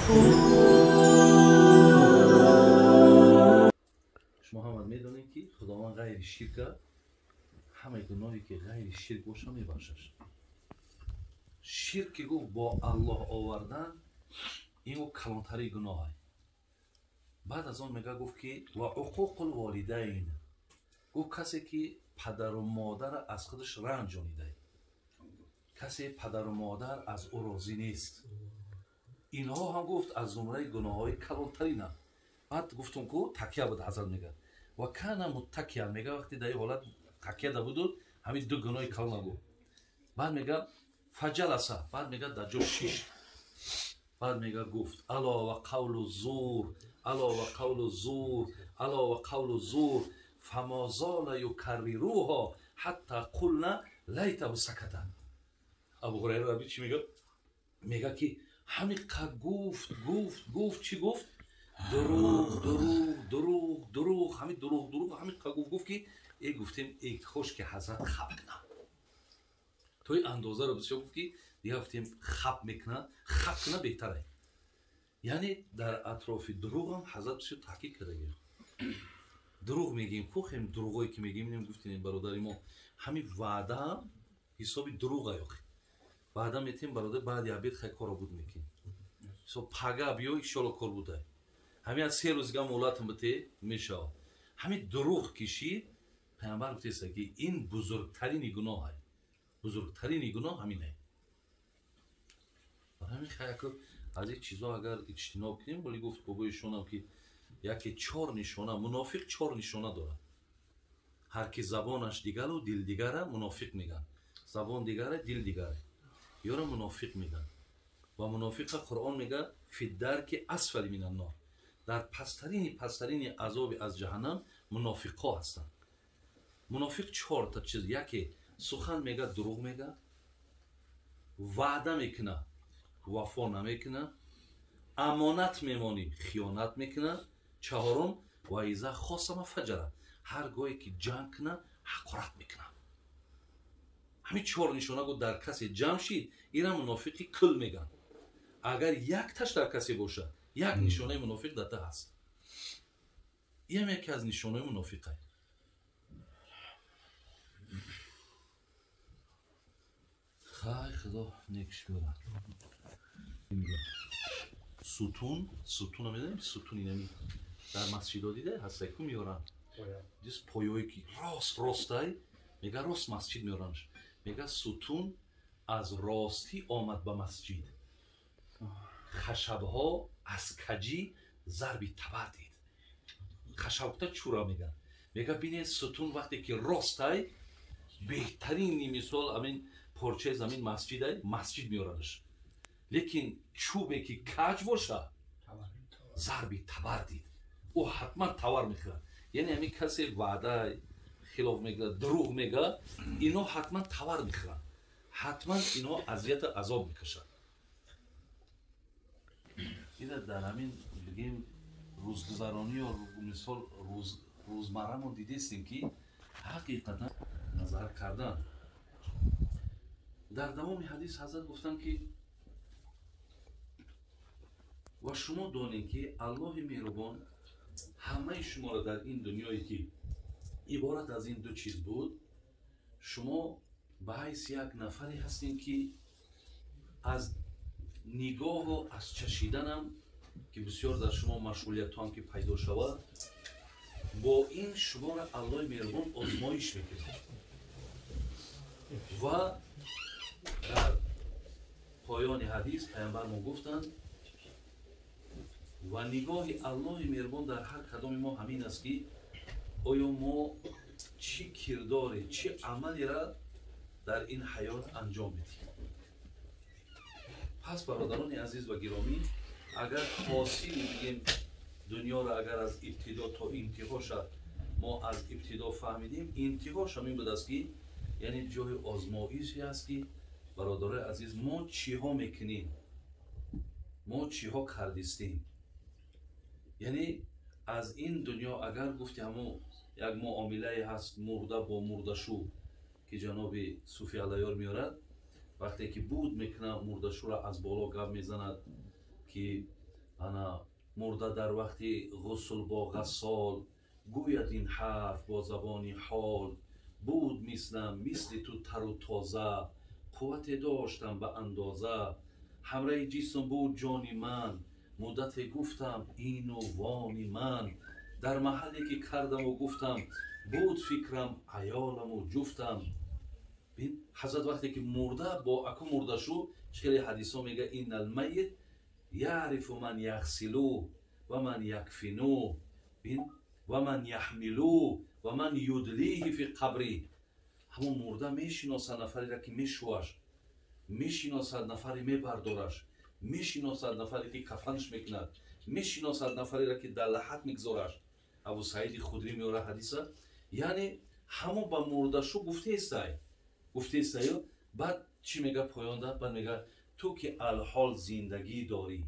شما هم میدونید که خداوند غیر شرک همه گناهی که غیر شرک باشه میبخشش. شرک گفت با الله آوردن اینو کلانتری گناه است. بعد از اون میگه گفت که و عقوق الوالدین، گفت کسی که پدر و مادر از خودش رنج آنیده، کسی پدر و مادر از او راضی نیست، اینها هم گفت از زمره گناه های کلانترین. بعد گفتم که تکیه بود. حضرت میگه و کان متکیا، میگه وقتی در این حالت تکیه ده بود همین دو گناه کلان بود. بعد میگه فجلسه، بعد میگه در جو شیش، بعد میگه گفت الا و قول الزور، الا و قول الزور، الا و قول الزور فما زال یکرروها حتی قلنا لیته سکتا. ابو هریره ربی چی میگه؟ میگه که همین قد گفت چی گفت؟ دروغ همین دروغ همین قد گفت که ای گفتیم ای خوش که حضرت خب کنه توی اندازه رو بسیار گفت که دیگه گفتیم خب کنه بهتره. یعنی در اطراف دروغ هم حضرت بسیار تحقیق کرده. دروغ میگیم که خیلی دروغایی که میگیم گفتیم برادری ما همین وعده هم حسابی دروغه یاخی وعده میتیم برادر بعد یا بید خیلی کارا بود میکنیم سو پاگا بیو ایشالا کار بوده همین از 3 روزگاه مولاتم بته میشه همین دروغ کشید. پیامبر گفته که این بزرگترین گناه است. بزرگترین گناه همینه. همین خیلی از این چیزا اگر اجتناب کنیم ولی گفت بابایشون هم که یکی 4 نشانه منافق 4 نشانه داره. هر کی زبانش دیگر و دل دیگره منافق میگن. زبان دیگره دل دیگره یا را منافق میگن. و منافق قرآن میگه فی الدرک اسفل من النار، در پسترین عذاب از جهنم منافق ها هستند. منافق 4 تا چیز، یکی سخن میگه دروغ میگه، وعده میکنه وفا نمیکنه، امانت میمانی خیانت میکنه، 4 و اذا خاصم فجره، هر گاهی که جنگ کنه حقارت میکنه. همین 4 نشانه گفت در کسی جمع شید اینا منافقی کل میگن. اگر یک تاش در کسی باشه یک نشانه منافق داده هست. این یکی از نشانه منافقه. خیلی خدا نیکش بیارن. ستون هم میدونیم ستون اینمی در مسجد ها دیده هسته که میارن دیست پایوی که راست های میگه راست مسجد میارنش. میگه ستون از راستی آمد به مسجد، خشبها از کجی ضربی تبر دید. خشبتا چورا میگن. میگه بینید ستون وقتی که راست های بهترین مثال همین پارچه زمین مسجد میارنش، لیکن چوبی که کج باشه ضربی تبر دید او حتما تور میخوره. یعنی همین کسی وعده خلاف میگه دروغ میگه اینا حتما تور میخورن، حتما اینا اذیت عذاب میکشن. اینا در همین بگیم روزگذرانی و مثال روزمره ما دیدیم که حقیقتا نظر کردن. در دوام حدیث حضرت گفتن که و شما دانید که الله مهربان همه شما را در این دنیایی که عبارت از این 2 چیز بود، شما به حیث یک نفری هستین که از نگاه و از چشیدن هم که بسیار در شما مشغولیت هم که پیدا شود، با این شما را الله مهربان آزمایش میکنه. و در پایان حدیث پیامبر ما گفتند و نگاه الله مهربان در هر کدام ما همین است که آیا ما چی کرداری چی عملی را در این حیات انجام میدیم. پس برادران عزیز و گرامی، اگر حاصل بگیم دنیا را اگر از ابتدا تا انتهاش ما از ابتدا فهمیدیم، انتهاش همین بود است که یعنی جای آزمایشی است که برادران عزیز ما چی ها میکنیم، ما چی ها کردیم. یعنی از این دنیا اگر گفتیم یک معامله هست مرده با مرده شو که جناب صوفی علیار میارد، وقتی که بود میکنه مرده شو را از بالا گپ میزند که انا مرده در وقتی غسل با غسال گوید این حرف با زبانی حال بود مثل تو تر و تازه قوت داشتم به اندازه همراه جسم بود جانی من مدت گفتم این و وانی من در محلی که کردم و گفتم بود فکرم عیالم و جفتم. بین حضرت وقتی که مرده با اکو مرده شو خیلی حدیث ها میگه این المیت یعرف من یغسلو و من یکفنو بین و من یحملو و من یدلیه فی قبری. همون مرده میشناسد نفری را که میشوش، میشناسد نفری میبردارش، میشناسد نفری که کفنش میکند، میشناسد نفری را که در لحد میگذارش. ابو سعید خدری میاره حدیثه، یعنی همون با مرده شو گفته استای بعد چی میگه پایانده؟ بعد میگه تو که الحال زندگی داری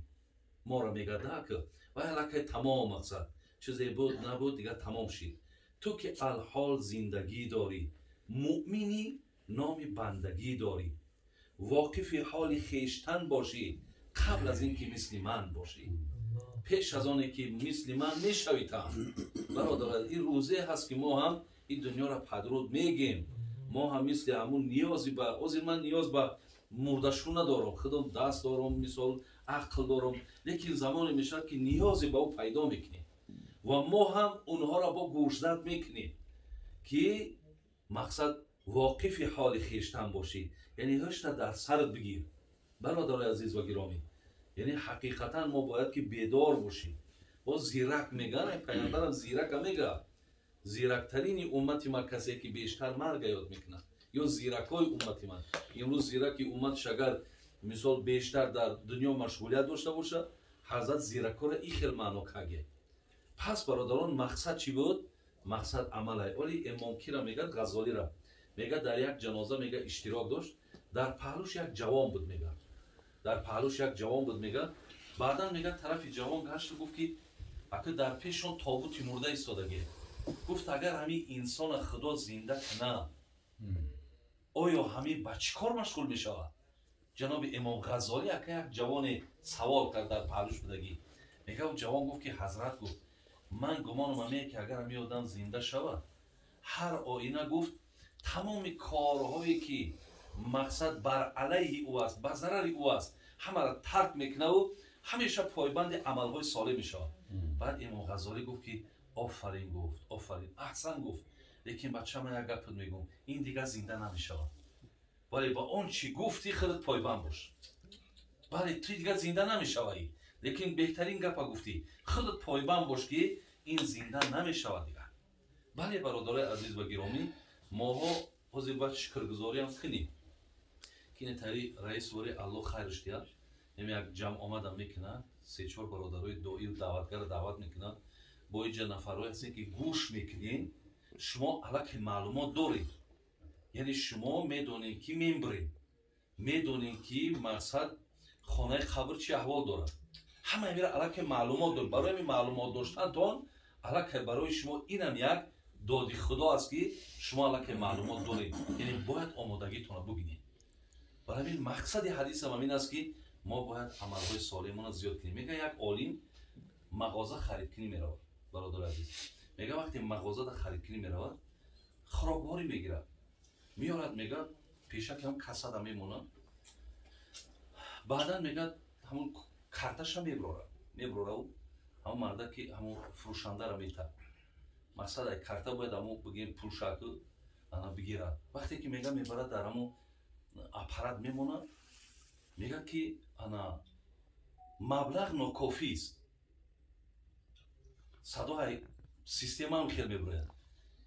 ما را میگه که و حالا تمام مقصد چیزی بود نبود دیگه تمام شد. تو که الحال زندگی داری مؤمنی نام بندگی داری واقف حال خیشتن باشی قبل از اینکه مثل من باشی پیش از آنه که مثل من میشویتم. برادر این روزه هست که ما هم این دنیا را پدرود میگیم، ما هم مثل همون نیازی به اوزی من نیاز به مردشو ندارم، خودم دست دارم مثال عقل دارم، لیکن زمانی میشه که نیازی به او پیدا میکنیم و ما هم اونها را با گوشزد میکنیم که مقصد واقف حال خیشتن باشی، یعنی هشت در سرت بگیر برادر عزیز و گرامی. یعنی حقیقتا ما باید که بیدار باشیم. با زیرک میگن، پیامبرم زیرک میگه زیرکترین امت ما کسی که بیشتر مرگ یاد میکنه یا زیرکای امت من. امروز زیرک امت اگر مثال بیشتر در دنیا مشغولیت داشته باشه حضرت زیرکا را این خیلی معنا کگه. پس برادران مقصد چی بود؟ مقصد عمل های. ولی امام کی را میگه؟ غزالی را میگه در یک جنازه میگه اشتراک داشت، در پهلوش یک جوان بود میگه، در پهلوش یک جوان بود میگه. بعدا میگه طرف جوان گشت و گفت که اگه در پیشون تابوت مرده ایستادگی، گفت اگر همین انسان خدا زنده کنه آیا همین با چی کار مشغول میشود؟ جناب امام غزالی اگه یک جوان سوال کرد در پهلوش بودگی، میگه اون جوان گفت که حضرت گفت من گمانم میگه که اگر همین آدم زنده شود هر آینه گفت تمام کارهایی که مقصد بر علیه او است بر ضرر او است همه را ترک میکنه و همیشه پایبند عملهای صالح میشه. بعد امام غزالی گفت که آفرین، گفت آفرین، احسن گفت، لیکن بچه من یک گپ میگم این دیگه زنده نمیشود، ولی با اون چی گفتی خودت پایبند باش. ولی توی دیگه زنده نمیشوی، لیکن بهترین گپ گفتی خودت پایبند باش که این زنده نمیشود دیگه. بله برادرای عزیز و گرامی، ماها حاضر باید شکرگزاری هم کنیم که این تری رئیس وری الله خیرش دیاد یک جمع آمدن میکنن، سه چهار برادرای دعایی و دعوتگر دعوت میکنن، با اینجا نفرهایی هستین که گوش میکنین، شما علاقه معلومات دارید، یعنی شما میدونین که میمبرین، میدونین که مقصد خانه قبر چی احوال داره، همه میره علاقه معلومات دارید. برای این معلومات داشتن تون علاقه برای شما اینم یک دادی خدا است که شما علاقه معلومات دارید، یعنی باید آمادگیتون رو ببینید. برای این مقصد حدیث هم این است که ما باید عملهای صالحمون رو زیاد کنیم. میگه یک عالم مغازه خرید کنی میرود برادر عزیز، میگه وقتی مغازه در خرید کنی میرود خرابواری میگیره میارد، میگه پیشک هم کسد هم میمونه، بعدا میگه همون کارتش هم میبره و همون مرده که همون فروشنده را میته مقصد ای کارتا باید همون بگیم پولشک انا بگیره. وقتی که میگه میبره در همون اپارات میمونه، میگه که انا مبلغ ناکافی است، صدای سیستم هم خیلی میبره.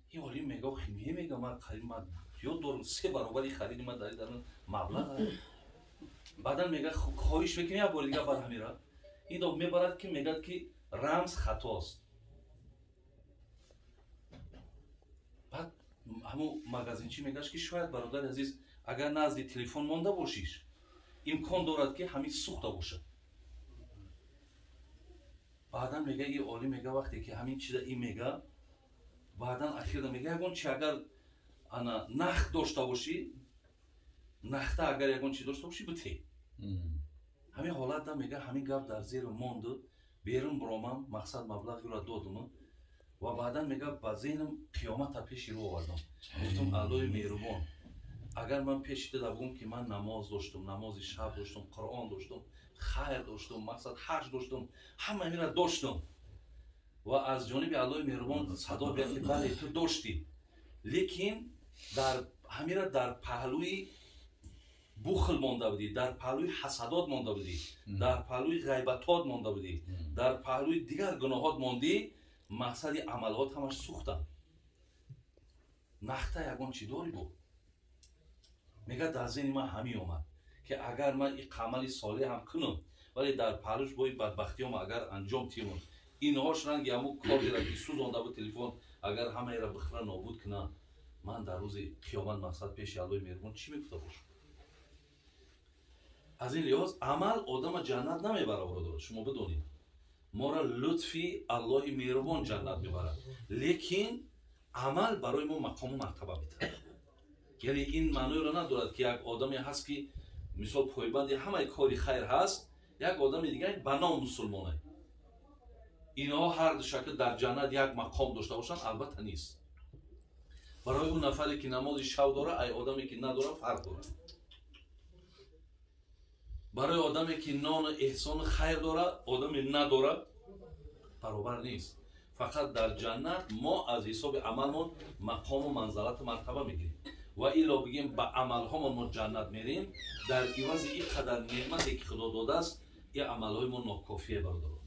این ولی میگه خیلی میگه من خرید من یاد دارم 3 برابری خرید من در مبلغ. بعدا میگه خواهش میکنی یا بار دیگه بر همیره این دو میبرد که میگه که رمز خطاست. بعد همون مغازینچی میگه که شاید برادر عزیز اگر نزد تلفن مونده باشیش امکان دارد که همین سوخته باشه. بعدا میگه این عالی میگه وقتی که همین چیزا این میگه بعدا اخیرا میگه اگه چی اگر انا نخ داشته باشی نخته اگر یگان چی داشته باشی بته همین حالت دا میگه همین گپ در زیر موند بیرون برامم مقصد مبلغی را دادم و بعدا میگه با ذهنم قیامت تا پیش رو آوردم گفتم الهی مهربان اگر من پیش دیده بگم که من نماز داشتم نماز شب داشتم قرآن داشتم خیر داشتم مقصد حج داشتم همه میرا داشتم و از جانب الهی مهربان صدا بیاد که بله تو داشتی لیکن در همیرا در پهلوی بخل مانده بودی در پهلوی حسدات مانده بودی در پهلوی غیبتات مانده بودی در پهلوی دیگر گناهات ماندی مقصد عملات همش سوختن نخته یگان چی داری بود میگه در ذهن من همین اومد که اگر من این عمل صالح هم کنم ولی در پهلوش با این بدبختیام اگر انجام تیمون اینهاش رنگ یمو کاری را که سوزانده بود تلفن اگر همه را بخره نابود کنه من در روز قیامت مقصد پیش الهی مهربان چی میگفته باشم از این لحاظ عمل آدم جنت نمیبره برادر شما بدونید ما را لطفی الله مهربان جنت میبره لیکن عمل برای ما مقام و مرتبه میده یعنی این معنی را ندارد که یک آدمی هست که مثال پایبند همه کاری خیر هست یک آدم دیگه به نام مسلمانه اینها هر دو شکل در جنت یک مقام داشته باشن البته نیست برای اون نفری که نماز شب داره ای آدمی که نداره فرق داره برای آدمی که نان احسان خیر داره آدمی نداره برابر نیست فقط در جنت ما از حساب عملمون مقام و منزلت و مرتبه میگیریم و ایلا بگیم به عملهامون ما جنت میریم در عوض این قدر نعمتی که خدا داده است این عملهای ما ناکافیه برادر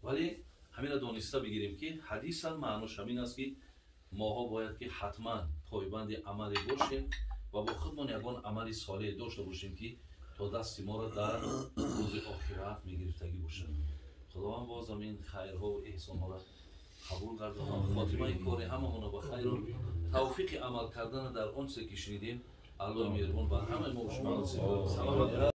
ولی همین را دانسته بگیریم که حدیث هم معناش همین است که ماها باید که حتما پایبند عملی باشیم و با خودمان یگان عملی صالح داشته باشیم که تا دست ما را در روز آخرت میگرفتگی باشیم خداوند باز همین خیرها و احسانها را قبول گرداند خاتمه کار هممون را به خیر و توفیق عمل کردن در آنچه که شنیدیم الله مهربان بر همه ما و شما نصیب